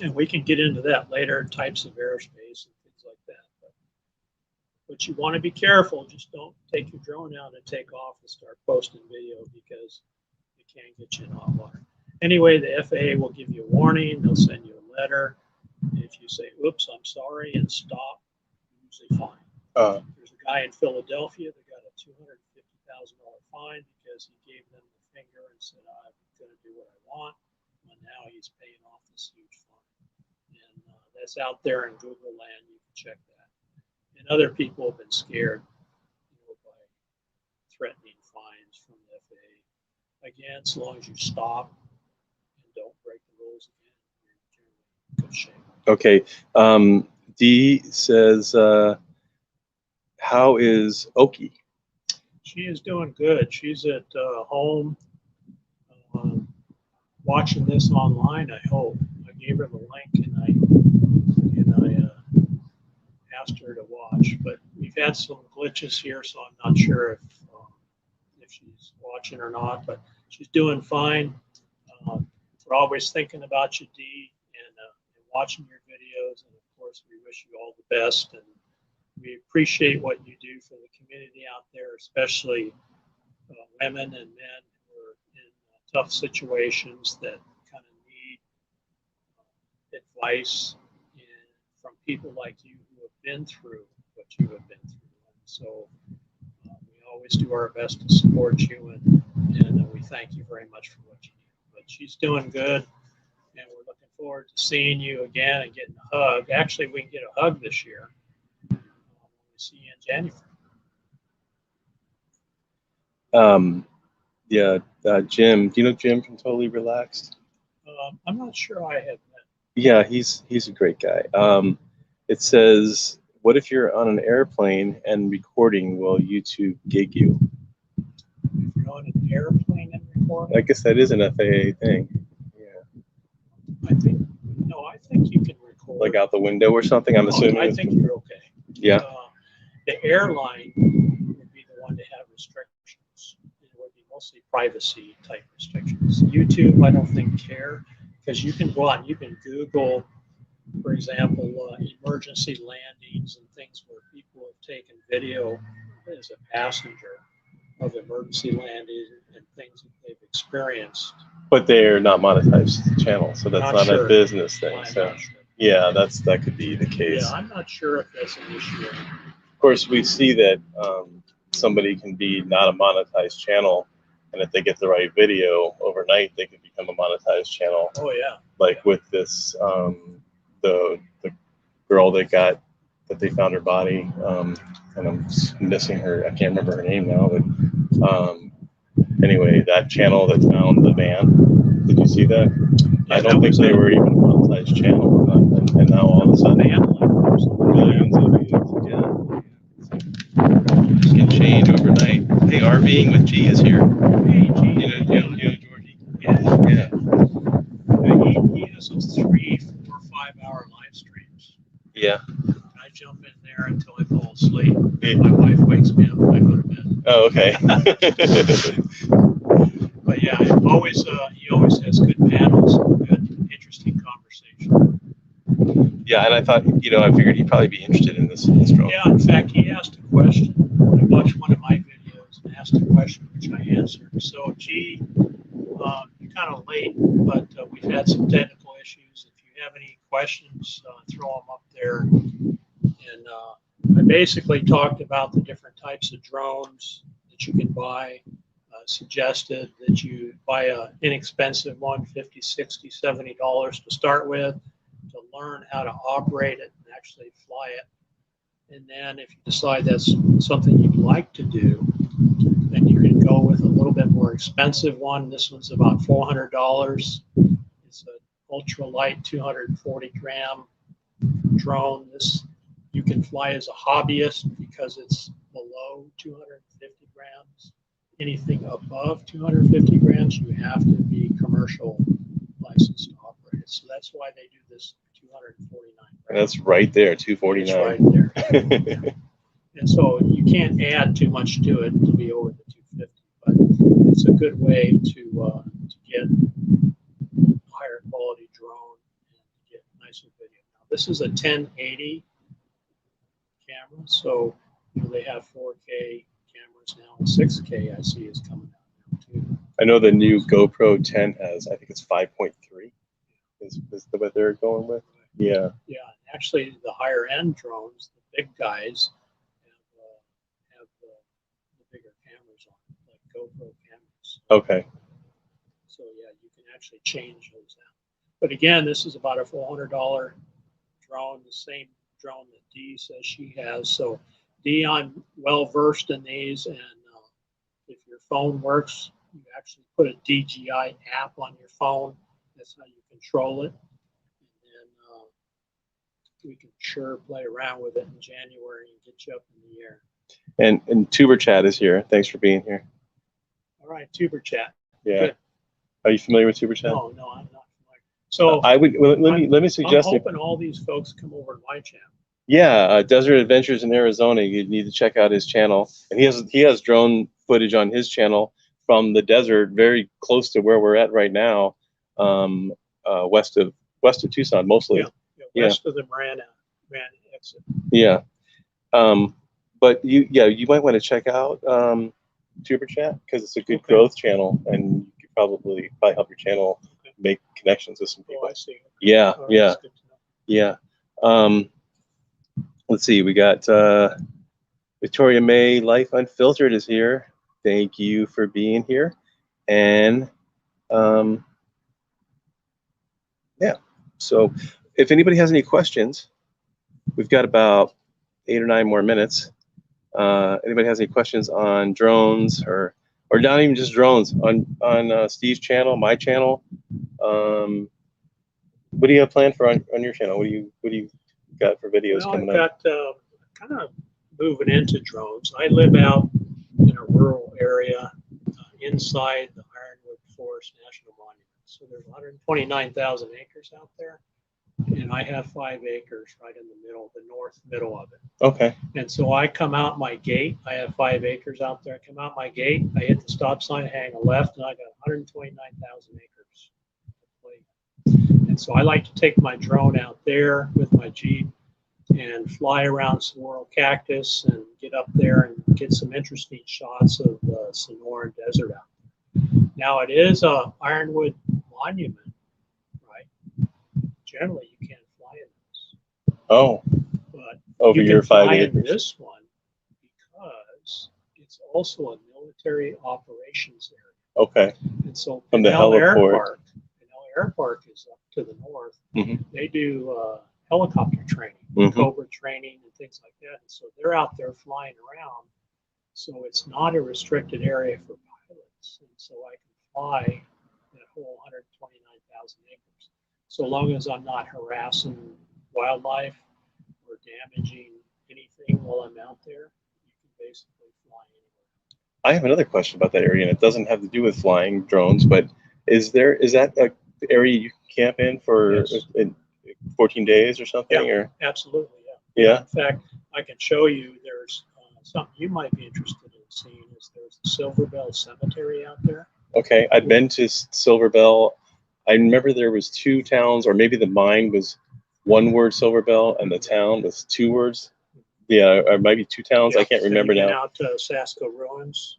and we can get into that later, types of airspace and things like that. But you want to be careful. Just don't take your drone out and take off and start posting video, because it can get you in hot water. Anyway, the FAA will give you a warning. They'll send you a letter. If you say, oops, I'm sorry, and stop, you're usually fine. There's a guy in Philadelphia that got a $250,000 fine because he gave them the finger and said, I'm going to do what I want. And now he's paying off this huge fine. And that's out there in Google land. You can check that. And other people have been scared, you know, by threatening fines from the FAA. Again, as long as you stop and don't break the rules again, you're generally in good shape. Okay. Dee says, how is Oki? She is doing good. She's at home watching this online, I hope. I gave her the link and I asked her to watch, but we've had some glitches here, so I'm not sure if she's watching or not, but she's doing fine. We're always thinking about you, Dee, and watching your videos, and of course we wish you all the best, and we appreciate what you do for the community out there, especially women and men who are in tough situations that kind of need advice from people like you who have been through what you have been through. And so we always do our best to support you, and we thank you very much for what you do. But she's doing good, and we're looking forward to seeing you again and getting a hug. Actually, we can get a hug this year when we see you in January. Yeah, Jim. Do you know Jim from Totally Relaxed? I'm not sure I have met. Yeah, he's a great guy. It says, "What if you're on an airplane and recording while YouTube gig you?" If you're on an airplane and recording, I guess that is an FAA thing. Yeah, I think you can record. like out the window or something. I'm assuming. I think you're okay. Yeah. The airline would be the one to have restrictions. It would be mostly privacy type restrictions. YouTube, I don't think care, because you can go out and you can Google, for example, emergency landings and things where people have taken video as a passenger of emergency landings and things that they've experienced. But they're not monetized channels, so that's Not not sure. a business thing. I'm So not sure. yeah, that could be the case. Yeah, I'm not sure if that's an issue. Of course, we see that somebody can be not a monetized channel, and if they get the right video overnight, they could become a monetized channel. Oh yeah. Like with this, the girl that they found her body, and I'm missing her. I can't remember her name now, but anyway, that channel that found the van. Did you see that? Yeah, I don't think they were even a monetized channel, and now all of a sudden, millions of views. Yeah. This can change overnight. Hey, RVing with G is here. Hey, G. You know Georgie? Yeah. Yeah. He has those 3, 4, 5 hour live streams. Yeah. I jump in there until I fall asleep. My wife wakes me up when I go to bed. Oh, okay. But yeah, he always has good panels, good, interesting conversation. Yeah, and I thought, I figured he'd probably be interested in this drone. Yeah, in fact, he asked a question. I watched one of my videos and asked a question, which I answered. So, G, you're kind of late, but we've had some technical issues. If you have any questions, throw them up there. And I basically talked about the different types of drones that you can buy. Suggested that you buy an inexpensive one, $50, $60, $70 to start with, to learn how to operate it and actually fly it. And then if you decide that's something you'd like to do, then you can go with a little bit more expensive one. This one's about $400. It's an ultralight 240 gram drone. This you can fly as a hobbyist because it's below 250 grams. Anything above 250 grams, you have to be commercial licensed to operate it. So that's why they do this 249 grams. That's right there, 249. It's right there. And so you can't add too much to it to be over the 250, but it's a good way to get a higher quality drone and get nicer video. Now, this is a 1080 camera, so they have 4K cameras now, and 6K I see is coming out now too. I know the new GoPro 10 has, I think it's 5.3 is what they're going with. Yeah. Yeah, actually the higher end drones, the big guys, have the bigger cameras on it, like GoPro cameras. Okay. So yeah, you can actually change those out. But again, this is about a $400 drone, the same drone that Dee says she has. So Dee, I'm well versed in these, and if your phone works, you actually put a DJI app on your phone. That's how you control it. And then we can sure play around with it in January and get you up in the air. And Tuber Chat is here. Thanks for being here. All right, Tuber Chat. Yeah. Good. Are you familiar with Tuber Chat? No, I'm not familiar. So I would let me suggest. I'm hoping all these folks come over to my channel. Yeah, Desert Adventures in Arizona. You need to check out his channel, and he has drone footage on his channel from the desert, very close to where we're at right now, west of Tucson, mostly. Yeah, west of the Marana exit. Yeah, but you might want to check out Tuber Chat because it's a good growth channel, and you could probably help your channel make connections with some people. Oh, I see. Okay. Yeah, Right, yeah, that's good to know. yeah. let's see, we got Victoria May Life Unfiltered is here. Thank you for being here. And yeah, so if anybody has any questions, we've got about 8 or 9 more minutes. Anybody has any questions on drones or not even just drones, on Steve's channel, my channel? What do you have planned for on your channel? What do you got for videos Well, coming I've up? got kind of moving into drones. I live out in a rural area inside the Ironwood Forest National Monument. So there's 129,000 acres out there, and I have 5 acres right in the middle, the north middle of it. Okay. And so I come out my gate. I have 5 acres out there. I come out my gate. I hit the stop sign, hang a left, and I got 129,000 acres to play. And so I like to take my drone out there with my Jeep and fly around saguaro cactus and get up there and get some interesting shots of the Sonoran Desert out there. Now it is a Ironwood monument, right? Generally, you can't fly in this. Oh, But over you your can 5 fly in acres. this one because it's also a military operations area. Okay. And so From the Pinell heliport. Air Park is up to the north. Mhm. They do helicopter training, Mhm. Cobra training, and things like that. And so they're out there flying around. So it's not a restricted area for pilots. And so I can fly that whole 129,000 acres. So long as I'm not harassing wildlife or damaging anything while I'm out there, you can basically fly anywhere. I have another question about that area, and it doesn't have to do with flying drones, but is that a area you can camp in for Yes. 14 days or something? Yeah. Or Absolutely, yeah. yeah. In fact, I can show you there's something you might be interested in seeing is there's the Silver Bell Cemetery out there. Okay, I've been to Silver Bell. I remember there was 2 towns, or maybe the mine was 1 word Silver Bell, and the town was 2 words. Yeah, or maybe 2 towns. I can't remember Have you now. been out to Sasko Ruins?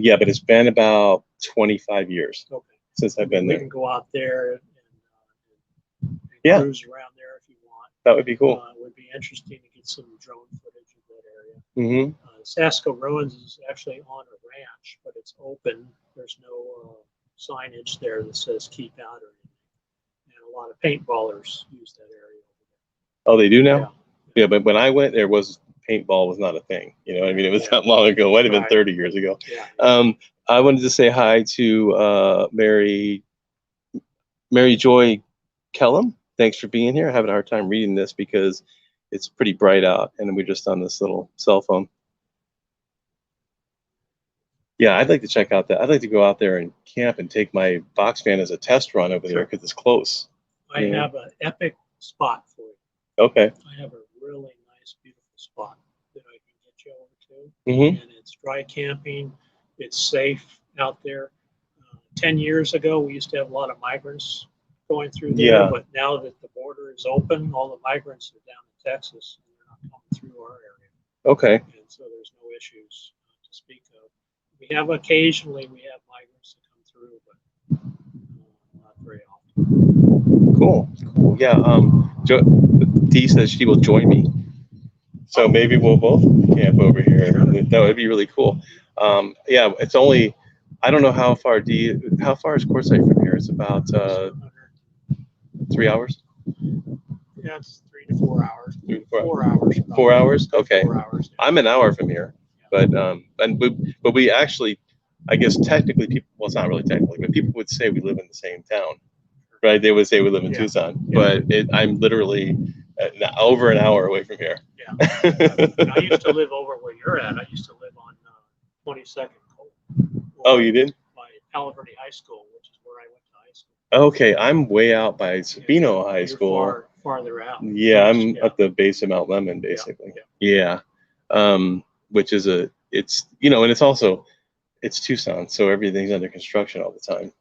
Yeah, but it's been about 25 years Okay. since I've been We there. can go out there and Yeah. cruise around there if you want. That would be cool. It would be interesting to get some drone footage of that area. Mm-hmm. Sasko Ruins is actually on a ranch, but it's open. There's no signage there that says keep out or anything. And a lot of paintballers use that area over there. Oh, they do now? Yeah. Yeah, but when I went, paintball was not a thing. You know what I mean? It was that long ago. It might have been 30 years ago. Yeah. I wanted to say hi to Mary Joy Kellum. Thanks for being here. I'm having a hard time reading this because it's pretty bright out, and we're just on this little cell phone. Yeah, I'd like to check out that. I'd like to go out there and camp and take my box fan as a test run over there because it's close. I have an epic spot for you. Okay. I have a really nice, beautiful spot that I can get you over to. Mm-hmm. And it's dry camping. It's safe out there. 10 years ago, we used to have a lot of migrants going through there. Yeah. But now that the border is open, all the migrants are down in Texas, and they're not coming through our area. Okay. And so there's no issues to speak of. We have occasionally migrants that come through, but not very often. Cool. Yeah. Dee says she will join me, so maybe we'll both camp over here. Sure. That would be really cool. Yeah, it's only, I don't know how far how far is Quartzsite from here? It's about 3 hours. Yeah, it's 3 to 4 hours. 3 to 4 4 hours. 4 hours. Okay. 4 hours. Yeah. I'm an hour from here, but we actually, I guess technically people. Well, it's not really technically, but people would say we live in the same town, right? They would say we live in Tucson, but I'm literally over an hour away from here. Yeah. I used to live over where you're at. I used to live on 22nd Cole. Oh, you did? By Palo Verde High School, which is where I went to high school. Okay, I'm way out by Sabino High School. Farther out. Yeah, I'm at the base of Mount Lemon, basically. Yeah. Which is it's, and it's also, it's Tucson, so everything's under construction all the time.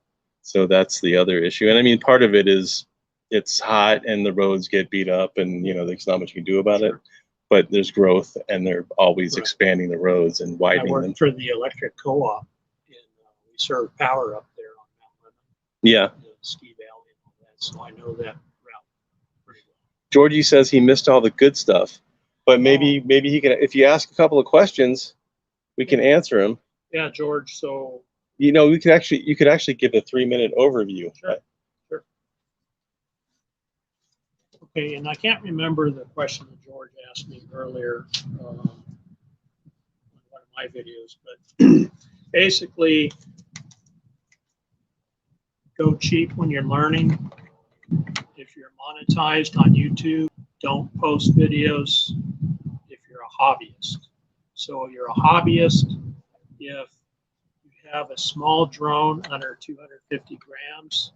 So that's the other issue. And I mean, part of it is it's hot and the roads get beat up and, there's not much you can do about it. But there's growth and they're always expanding the roads and widening them. I worked for the electric co-op, and we served power up there on Mount Lemon. Yeah. Ski Valley and all that, so I know that route pretty well. Georgie says he missed all the good stuff. But maybe he can, if you ask a couple of questions, we can answer them. Yeah, George. So You know, you could actually give a 3-minute overview. sure. Okay, and I can't remember the question that George asked me earlier on one of my videos, but basically, go cheap when you're learning. If you're monetized on YouTube, don't post videos if you're a hobbyist. So you're a hobbyist if you have a small drone under 250 grams.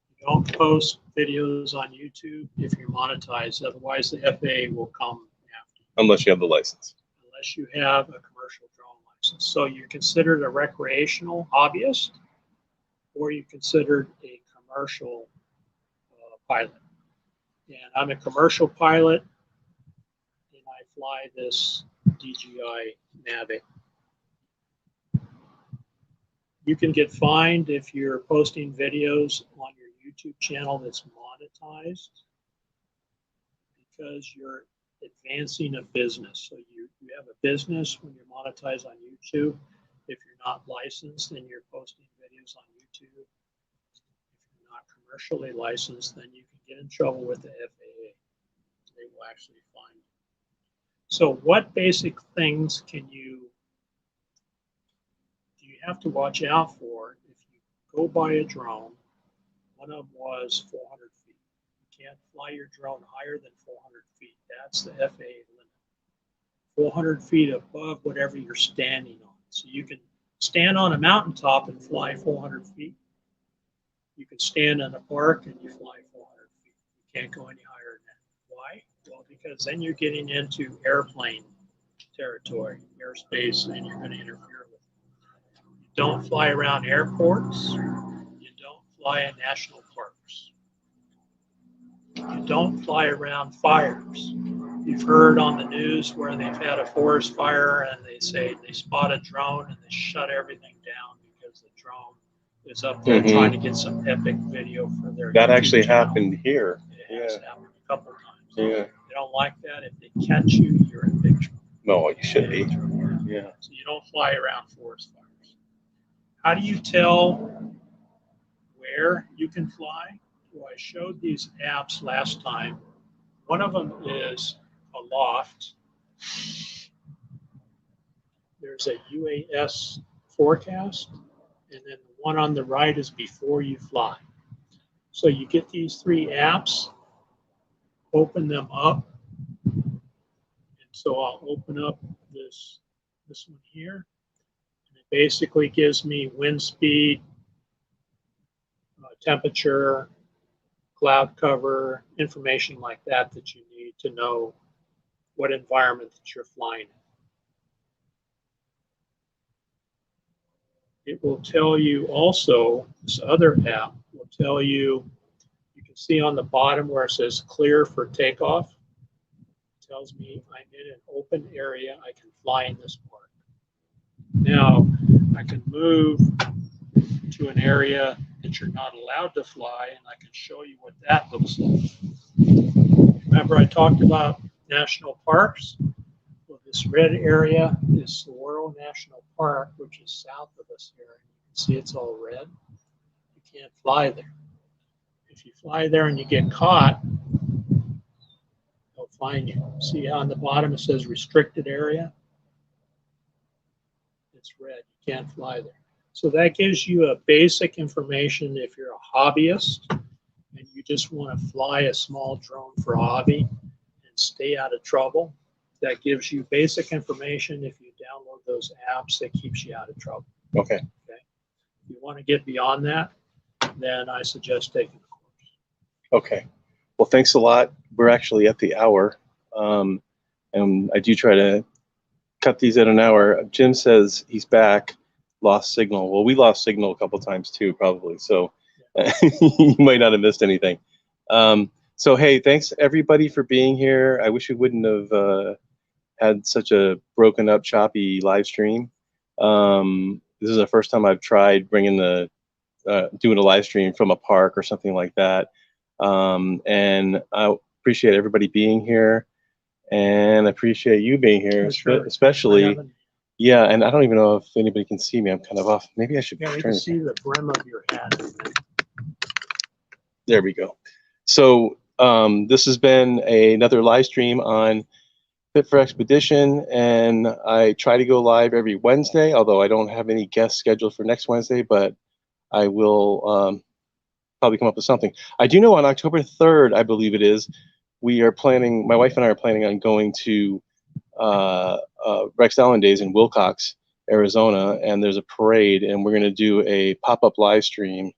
You don't post videos on YouTube if you're monetized. Otherwise, the FAA will come after you. Unless you have the license. Unless you have a commercial drone license. So you're considered a recreational hobbyist, or you're considered a commercial pilot. And I'm a commercial pilot, and I fly this DJI Mavic. You can get fined if you're posting videos on your YouTube channel that's monetized, because you're advancing a business. So you have a business when you're monetized on YouTube. If you're not licensed, then you're posting videos on YouTube. If you're not commercially licensed, then you can get in trouble with the FAA. They will actually fine you. So what basic things do you have to watch out for if you go buy a drone? One of them was 400 feet. You can't fly your drone higher than 400 feet. That's the FAA limit. 400 feet above whatever you're standing on. So you can stand on a mountaintop and fly 400 feet. You can stand in a park and you fly 400 feet. You can't go any higher than that. Why? Well, because then you're getting into airplane territory, airspace, and you're going to interfere with it. You don't fly around airports. You don't fly in national parks. You don't fly around fires. You've heard on the news where they've had a forest fire and they say they spot a drone and they shut everything down because the drone is up there trying to get some epic video for their That YouTube actually channel. happened here. It has happened a couple of times. Yeah. They don't like that. If they catch you, you're in big trouble. No, you should be. Yeah. So you don't fly around forest fires. How do you tell where you can fly? Well, I showed these apps last time. One of them is Aloft. There's a UAS forecast, and then the one on the right is before you fly. So you get these three apps, open them up. And so I'll open up this one here. And it basically gives me wind speed, temperature, cloud cover, information like that that you need to know what environment that you're flying in. It will tell you also, this other app will tell you, you can see on the bottom where it says clear for takeoff. It tells me I'm in an open area, I can fly in this park. Now, I can move to an area that you're not allowed to fly, and I can show you what that looks like. Remember I talked about national parks? Well, this red area is Saguaro National Park, which is south of us here. You can see it's all red. You can't fly there. If you fly there and you get caught, they'll fine you. See how on the bottom it says restricted area? It's red. You can't fly there. So that gives you a basic information if you're a hobbyist and you just want to fly a small drone for a hobby and stay out of trouble. That gives you basic information. If you download those apps, that keeps you out of trouble. Okay. Okay. If you want to get beyond that, then I suggest taking the course. Okay. Well, thanks a lot. We're actually at the hour, and I do try to cut these at an hour. Jim says he's back. Lost signal. Well, we lost signal a couple times too, probably. So you might not have missed anything. So hey, thanks everybody for being here. I wish we wouldn't have had such a broken up, choppy live stream. This is the first time I've tried bringing doing a live stream from a park or something like that. And I appreciate everybody being here. And I appreciate you being here, Sure. especially. Yeah, and I don't even know if anybody can see me. I'm kind of off. Maybe I should Yeah, we turn can it. see the brim of your hat. There we go. So this has been another live stream on Fit for Expedition, and I try to go live every Wednesday, although I don't have any guests scheduled for next Wednesday, but I will probably come up with something. I do know on October 3rd, I believe it is, we are planning, my wife and I are planning on going to Rex Allen Days in Wilcox, Arizona, and there's a parade, and we're going to do a pop-up live stream.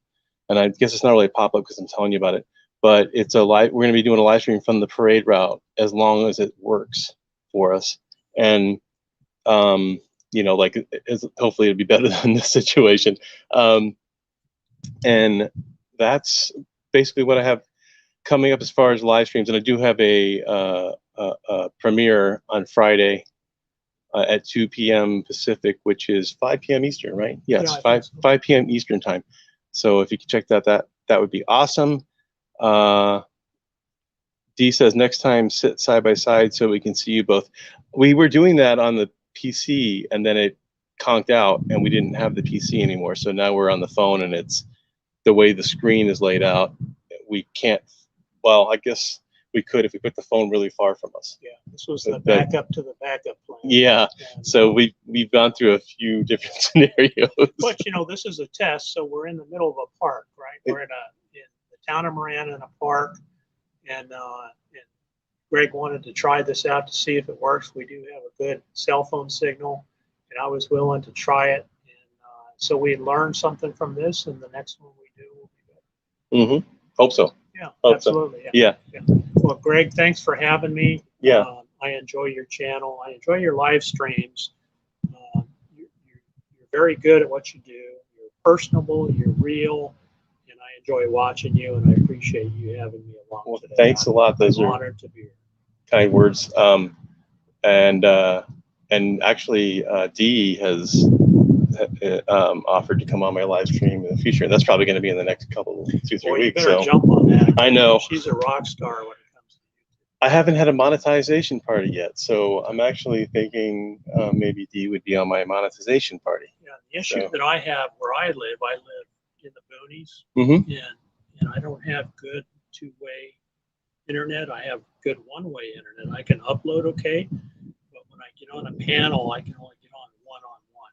And I guess it's not really a pop-up because I'm telling you about it, but it's a live. We're going to be doing a live stream from the parade route as long as it works for us. And you know, like hopefully it'll be better than this situation. And that's basically what I have coming up as far as live streams. And I do have a premiere on Friday at 2 p.m. Pacific, which is 5 p.m. Eastern, right? Yes, Yeah, 5 p.m. Eastern time. So if you could check that would be awesome. Dee says next time sit side by side so we can see you both. We were doing that on the PC and then it conked out and we didn't have the PC anymore. So now we're on the phone and it's the way the screen is laid out. We can't. Well, I guess we could if we put the phone really far from us. Yeah, this was the backup to the backup plan. Yeah, and so we've gone through a few different scenarios. But you know, this is a test, so we're in the middle of a park, right? We're in the town of Marana in a park, and Greg wanted to try this out to see if it works. We do have a good cell phone signal, and I was willing to try it, and so we learned something from this, and the next one we do will be good. Hope so. Yeah, Hope absolutely. So. Yeah. Well, Greg, thanks for having me. Yeah. I enjoy your channel. I enjoy your live streams. You're very good at what you do. You're personable. You're real, and I enjoy watching you. And I appreciate you having me along today. Thanks a lot. Those I'm are honored to be here. Kind words. And actually, Dee has offered to come on my live stream in the future. That's probably going to be in the next couple, 2-3 weeks. You better jump on that. I know. She's a rock star when it comes to YouTube. I haven't had a monetization party yet, so I'm actually thinking maybe Dee would be on my monetization party. Yeah, the issue that I have where I live in the boonies, and I don't have good two-way internet. I have good one-way internet. I can upload okay, but when I get on a panel, I can only get on one-on-one.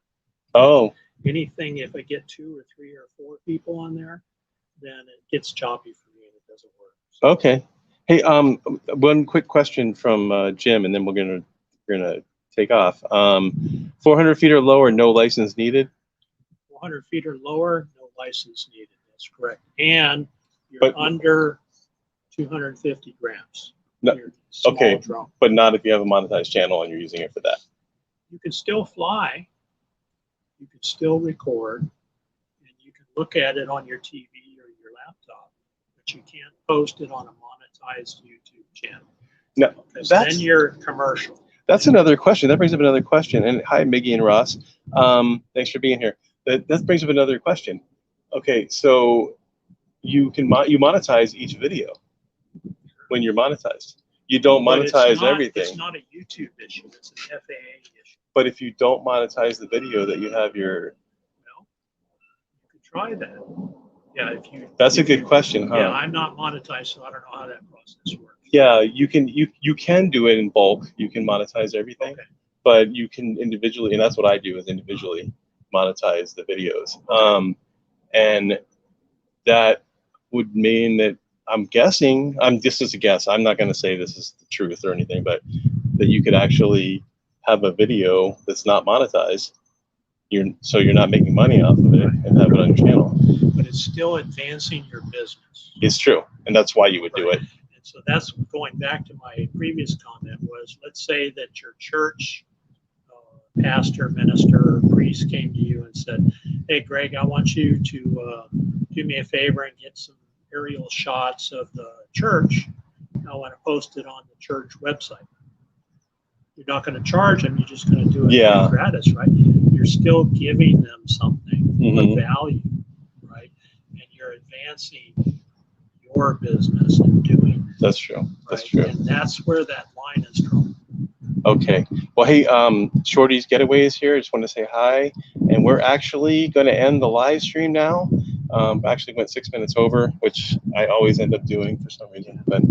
Oh. Anything, if I get 2 or 3 or 4 people on there, then it gets choppy for me and it doesn't work. So. Okay. Hey, one quick question from Jim, and then we're gonna take off. 400 feet or lower, no license needed. 400 feet or lower, no license needed. That's correct. And you're under 250 grams. No, okay, drone. But not if you have a monetized channel and you're using it for that. You can still fly. You can still record, and you can look at it on your TV or your laptop, but you can't post it on a monetized YouTube channel. No, because then you're commercial. That's another question. That brings up another question. And hi, Miggy and Ross. Thanks for being here. That brings up another question. Okay, so you monetize each video when you're monetized. You don't monetize everything. It's not a YouTube issue. It's an FAA issue. But if you don't monetize the video that you have your... Well, you could try that. Yeah, if you... That's a good question, huh? Yeah, I'm not monetized, so I don't know how that process works. Yeah, you can do it in bulk. You can monetize everything, but you can individually, and that's what I do, is individually monetize the videos. And that would mean that I'm guessing, this is a guess, I'm not going to say this is the truth or anything, but that you could actually have a video that's not monetized, so you're not making money off of it, and have it on your channel. But it's still advancing your business. It's true, and that's why you would do it. And so that's going back to my previous comment was, let's say that your church pastor, minister, or priest came to you and said, hey, Greg, I want you to do me a favor and get some aerial shots of the church. I want to post it on the church website. You're not going to charge them. You're just going to do it gratis, right? You're still giving them something of value, right? And you're advancing your business and doing. That's true. That's Right? true. And that's where that line is drawn. Okay. Well, hey, Shorty's Getaway is here. I just want to say hi. And we're actually going to end the live stream now. Actually went 6 minutes over, which I always end up doing for some reason. But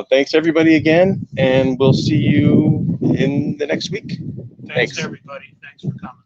thanks, everybody, again. And we'll see you in the next week. Thanks everybody. Thanks for coming.